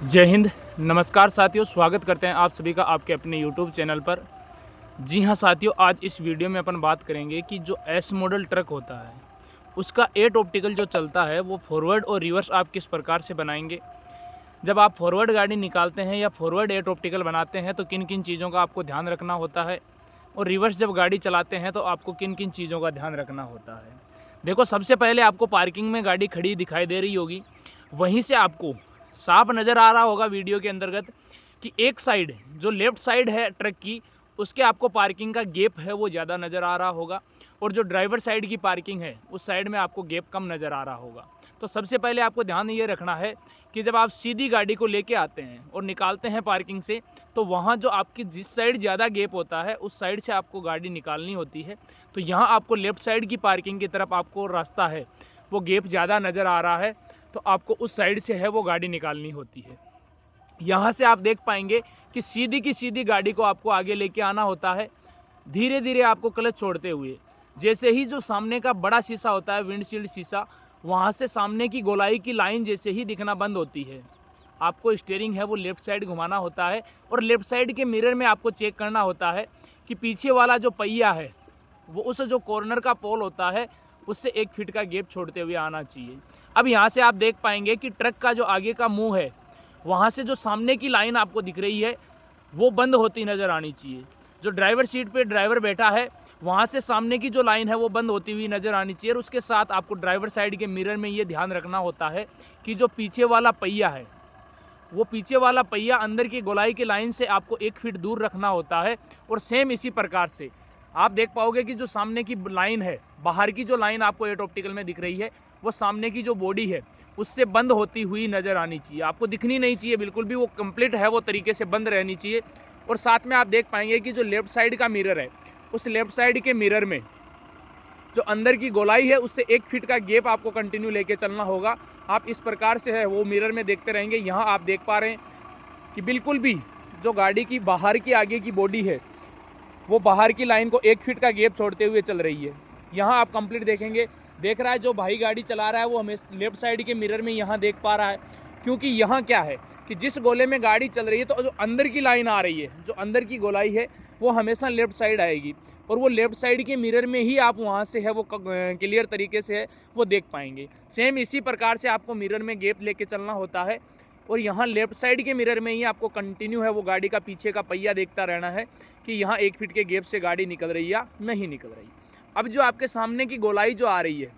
जय हिंद। नमस्कार साथियों, स्वागत करते हैं आप सभी का आपके अपने YouTube चैनल पर। जी हाँ साथियों, आज इस वीडियो में अपन बात करेंगे कि जो एस मॉडल ट्रक होता है उसका 8 ऑप्टिकल जो चलता है वो फॉरवर्ड और रिवर्स आप किस प्रकार से बनाएंगे। जब आप फॉरवर्ड गाड़ी निकालते हैं या फॉरवर्ड 8 ऑप्टिकल बनाते हैं तो किन किन चीज़ों का आपको ध्यान रखना होता है, और रिवर्स जब गाड़ी चलाते हैं तो आपको किन किन चीज़ों का ध्यान रखना होता है। देखो, सबसे पहले आपको पार्किंग में गाड़ी खड़ी दिखाई दे रही होगी, वहीं से आपको साफ नज़र आ रहा होगा वीडियो के अंतर्गत कि एक साइड जो लेफ़्ट साइड है ट्रक की, उसके आपको पार्किंग का गैप है वो ज़्यादा नज़र आ रहा होगा, और जो ड्राइवर साइड की पार्किंग है उस साइड में आपको गैप कम नज़र आ रहा होगा। तो सबसे पहले आपको ध्यान ये रखना है कि जब आप सीधी गाड़ी को लेके आते हैं और निकालते हैं पार्किंग से, तो वहाँ जो आपकी जिस साइड ज़्यादा गैप होता है उस साइड से आपको गाड़ी निकालनी होती है। तो यहाँ आपको लेफ़्ट साइड की पार्किंग की तरफ आपको रास्ता है वो गैप ज़्यादा नज़र आ रहा है, तो आपको उस साइड से है वो गाड़ी निकालनी होती है। यहाँ से आप देख पाएंगे कि सीधी की सीधी गाड़ी को आपको आगे लेके आना होता है, धीरे धीरे आपको क्लच छोड़ते हुए। जैसे ही जो सामने का बड़ा शीशा होता है, विंडशील्ड शीशा, वहाँ से सामने की गोलाई की लाइन जैसे ही दिखना बंद होती है, आपको स्टीयरिंग है वो लेफ़्ट साइड घुमाना होता है, और लेफ़्ट साइड के मिरर में आपको चेक करना होता है कि पीछे वाला जो पहिया है वो उस जो कॉर्नर का पोल होता है उससे 1 फीट का गैप छोड़ते हुए आना चाहिए। अब यहाँ से आप देख पाएंगे कि ट्रक का जो आगे का मुंह है, वहाँ से जो सामने की लाइन आपको दिख रही है वो बंद होती नज़र आनी चाहिए। जो ड्राइवर सीट पे ड्राइवर बैठा है वहाँ से सामने की जो लाइन है वो बंद होती हुई नज़र आनी चाहिए, और उसके साथ आपको ड्राइवर साइड के मिरर में ये ध्यान रखना होता है कि जो पीछे वाला पहिया है वो पीछे वाला पहिया अंदर की गोलाई की लाइन से आपको 1 फीट दूर रखना होता है। और सेम इसी प्रकार से आप देख पाओगे कि जो सामने की लाइन है, बाहर की जो लाइन आपको 8 ऑप्टिकल में दिख रही है, वो सामने की जो बॉडी है उससे बंद होती हुई नज़र आनी चाहिए, आपको दिखनी नहीं चाहिए बिल्कुल भी, वो कंप्लीट है वो तरीके से बंद रहनी चाहिए। और साथ में आप देख पाएंगे कि जो लेफ़्ट साइड का मिरर है उस लेफ़्ट साइड के मिरर में जो अंदर की गोलाई है उससे 1 फीट का गैप आपको कंटिन्यू लेके चलना होगा। आप इस प्रकार से है वो मिरर में देखते रहेंगे। यहाँ आप देख पा रहे हैं कि बिल्कुल भी जो गाड़ी की बाहर की आगे की बॉडी है वो बाहर की लाइन को 1 फीट का गैप छोड़ते हुए चल रही है। यहाँ आप कंप्लीट देखेंगे, देख रहा है जो भाई गाड़ी चला रहा है वो हमें लेफ्ट साइड के मिरर में यहाँ देख पा रहा है, क्योंकि यहाँ क्या है कि जिस गोले में गाड़ी चल रही है तो जो अंदर की लाइन आ रही है, जो अंदर की गोलाई है वो हमेशा लेफ्ट साइड आएगी, और वो लेफ्ट साइड के मिरर में ही आप वहाँ से है वो क्लियर तरीके से है वो देख पाएंगे। सेम इसी प्रकार से आपको मिरर में गैप लेके चलना होता है, और यहाँ लेफ्ट साइड के मिरर में ही आपको कंटिन्यू है वो गाड़ी का पीछे का पहिया देखता रहना है कि यहाँ 1 फीट के गैप से गाड़ी निकल रही या नहीं निकल रही। अब जो आपके सामने की गोलाई जो आ रही है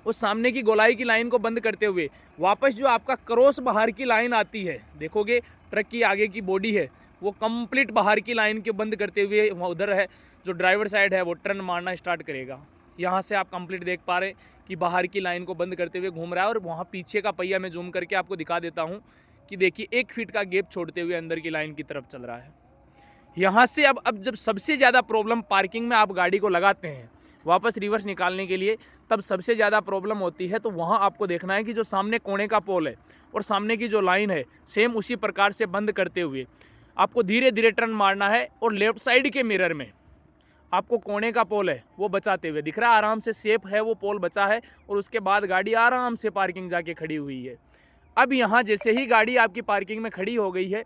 उस सामने की गोलाई की लाइन को बंद करते हुए वापस जो आपका क्रॉस बाहर की लाइन आती है, देखोगे ट्रक की आगे की बॉडी है वो कंप्लीट बाहर की लाइन के बंद करते हुए उधर है जो ड्राइवर साइड है वो टर्न मारना स्टार्ट करेगा। यहाँ से आप कंप्लीट देख पा रहे हैं कि बाहर की लाइन को बंद करते हुए घूम रहा है, और वहाँ पीछे का पहिया मैं जूम करके आपको दिखा देता हूँ कि देखिए 1 फीट का गैप छोड़ते हुए अंदर की लाइन की तरफ चल रहा है। यहाँ से अब जब सबसे ज़्यादा प्रॉब्लम पार्किंग में आप गाड़ी को लगाते हैं वापस रिवर्स निकालने के लिए, तब सबसे ज़्यादा प्रॉब्लम होती है। तो वहाँ आपको देखना है कि जो सामने कोने का पोल है और सामने की जो लाइन है सेम उसी प्रकार से बंद करते हुए आपको धीरे धीरे टर्न मारना है, और लेफ्ट साइड के मिरर में आपको कोने का पोल है वो बचाते हुए दिख रहा है, आराम से सेफ है वो पोल बचा है, और उसके बाद गाड़ी आराम से पार्किंग जाके खड़ी हुई है। अब यहाँ जैसे ही गाड़ी आपकी पार्किंग में खड़ी हो गई है,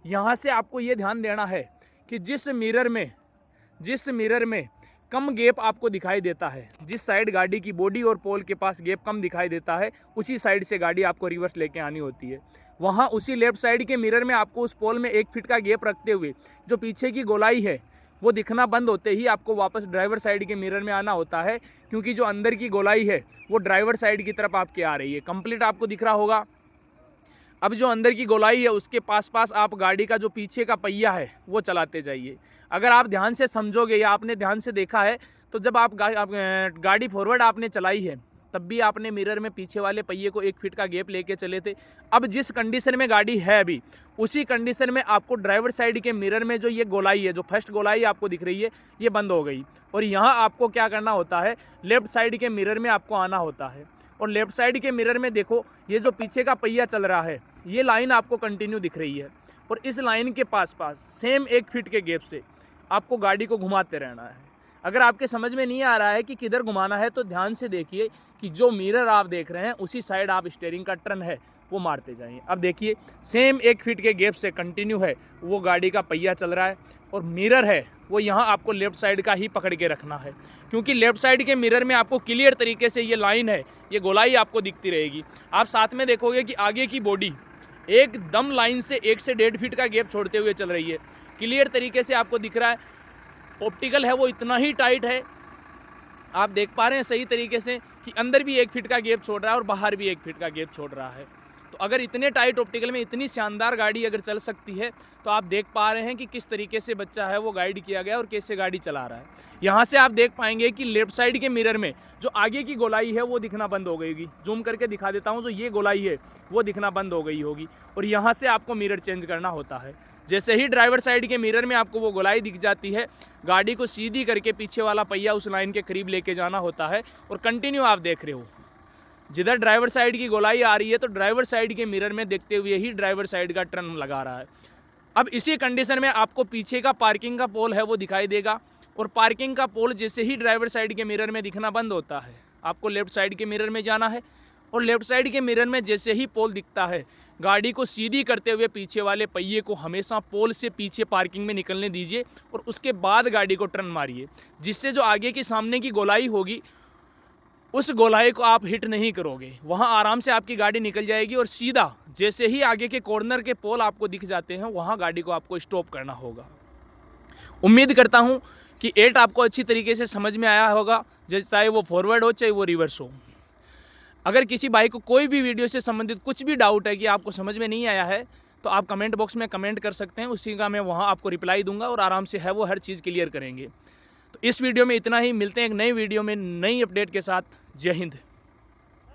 यहाँ से आपको ये ध्यान देना है कि जिस मिरर में कम गैप आपको दिखाई देता है, जिस साइड गाड़ी की बॉडी और पोल के पास गैप कम दिखाई देता है, उसी साइड से गाड़ी आपको रिवर्स लेके आनी होती है। वहाँ उसी लेफ्ट साइड के मिरर में आपको उस पोल में 1 फीट का गैप रखते हुए जो पीछे की गोलाई है वो दिखना बंद होते ही आपको वापस ड्राइवर साइड के मिरर में आना होता है, क्योंकि जो अंदर की गोलाई है वो ड्राइवर साइड की तरफ आपके आ रही है। कंप्लीट आपको दिख रहा होगा। अब जो अंदर की गोलाई है उसके पास आप गाड़ी का जो पीछे का पहिया है वो चलाते जाइए। अगर आप ध्यान से समझोगे या आपने ध्यान से देखा है तो जब आप गाड़ी फॉरवर्ड आपने चलाई है तब भी आपने मिरर में पीछे वाले पहिए को 1 फीट का गैप लेके चले थे। अब जिस कंडीशन में गाड़ी है अभी उसी कंडीशन में आपको ड्राइवर साइड के मिरर में जो ये गोलाई है, जो फर्स्ट गोलाई आपको दिख रही है, ये बंद हो गई, और यहाँ आपको क्या करना होता है, लेफ्ट साइड के मिरर में आपको आना होता है। और लेफ्ट साइड के मिरर में देखो ये जो पीछे का पहिया चल रहा है ये लाइन आपको कंटिन्यू दिख रही है, और इस लाइन के पास सेम 1 फीट के गैप से आपको गाड़ी को घुमाते रहना है। अगर आपके समझ में नहीं आ रहा है कि किधर घुमाना है तो ध्यान से देखिए कि जो मिरर आप देख रहे हैं उसी साइड आप स्टीयरिंग का टर्न है वो मारते जाइए। अब देखिए सेम 1 फीट के गैप से कंटिन्यू है वो गाड़ी का पहिया चल रहा है और मिरर है वो यहाँ आपको लेफ्ट साइड का ही पकड़ के रखना है, क्योंकि लेफ्ट साइड के मिरर में आपको क्लियर तरीके से ये लाइन है, ये गोलाई आपको दिखती रहेगी। आप साथ में देखोगे कि आगे की बॉडी एकदम लाइन से 1 से 1.5 फीट का गैप छोड़ते हुए चल रही है, क्लियर तरीके से आपको दिख रहा है। ऑप्टिकल है वो इतना ही टाइट है, आप देख पा रहे हैं सही तरीके से कि अंदर भी 1 फीट का गैप छोड़ रहा है और बाहर भी 1 फीट का गैप छोड़ रहा है। तो अगर इतने टाइट ऑप्टिकल में इतनी शानदार गाड़ी अगर चल सकती है तो आप देख पा रहे हैं कि किस तरीके से बच्चा है वो गाइड किया गया और कैसे गाड़ी चला रहा है। यहाँ से आप देख पाएंगे कि लेफ्ट साइड के मिरर में जो आगे की गोलाई है वो दिखना बंद हो गई होगी। जूम करके दिखा देता हूँ, जो ये गोलाई है वो दिखना बंद हो गई होगी और यहाँ से आपको मिरर चेंज करना होता है। जैसे ही ड्राइवर साइड के मिरर में आपको वो गोलाई दिख जाती है, गाड़ी को सीधी करके पीछे वाला पहिया उस लाइन के करीब लेके जाना होता है और कंटिन्यू आप देख रहे हो जिधर ड्राइवर साइड की गोलाई आ रही है तो ड्राइवर साइड के मिरर में देखते हुए ही ड्राइवर साइड का टर्न लगा रहा है। अब इसी कंडीशन में आपको पीछे का पार्किंग का पोल है वो दिखाई देगा और पार्किंग का पोल जैसे ही ड्राइवर साइड के मिरर में दिखना बंद होता है आपको लेफ्ट साइड के मिरर में जाना है और लेफ्ट साइड के मिरर में जैसे ही पोल दिखता है गाड़ी को सीधी करते हुए पीछे वाले पहिए को हमेशा पोल से पीछे पार्किंग में निकलने दीजिए और उसके बाद गाड़ी को टर्न मारिए, जिससे जो आगे की सामने की गोलाई होगी उस गोलाई को आप हिट नहीं करोगे, वहाँ आराम से आपकी गाड़ी निकल जाएगी और सीधा जैसे ही आगे के कॉर्नर के पोल आपको दिख जाते हैं वहाँ गाड़ी को आपको स्टॉप करना होगा। उम्मीद करता हूँ कि 8 आपको अच्छी तरीके से समझ में आया होगा, चाहे वो फॉरवर्ड हो चाहे वो रिवर्स हो। अगर किसी भाई को कोई भी वीडियो से संबंधित कुछ भी डाउट है कि आपको समझ में नहीं आया है तो आप कमेंट बॉक्स में कमेंट कर सकते हैं, उसी का मैं वहाँ आपको रिप्लाई दूंगा और आराम से है वो हर चीज़ क्लियर करेंगे। तो इस वीडियो में इतना ही, मिलते हैं एक नई वीडियो में नई अपडेट के साथ। जय हिंद।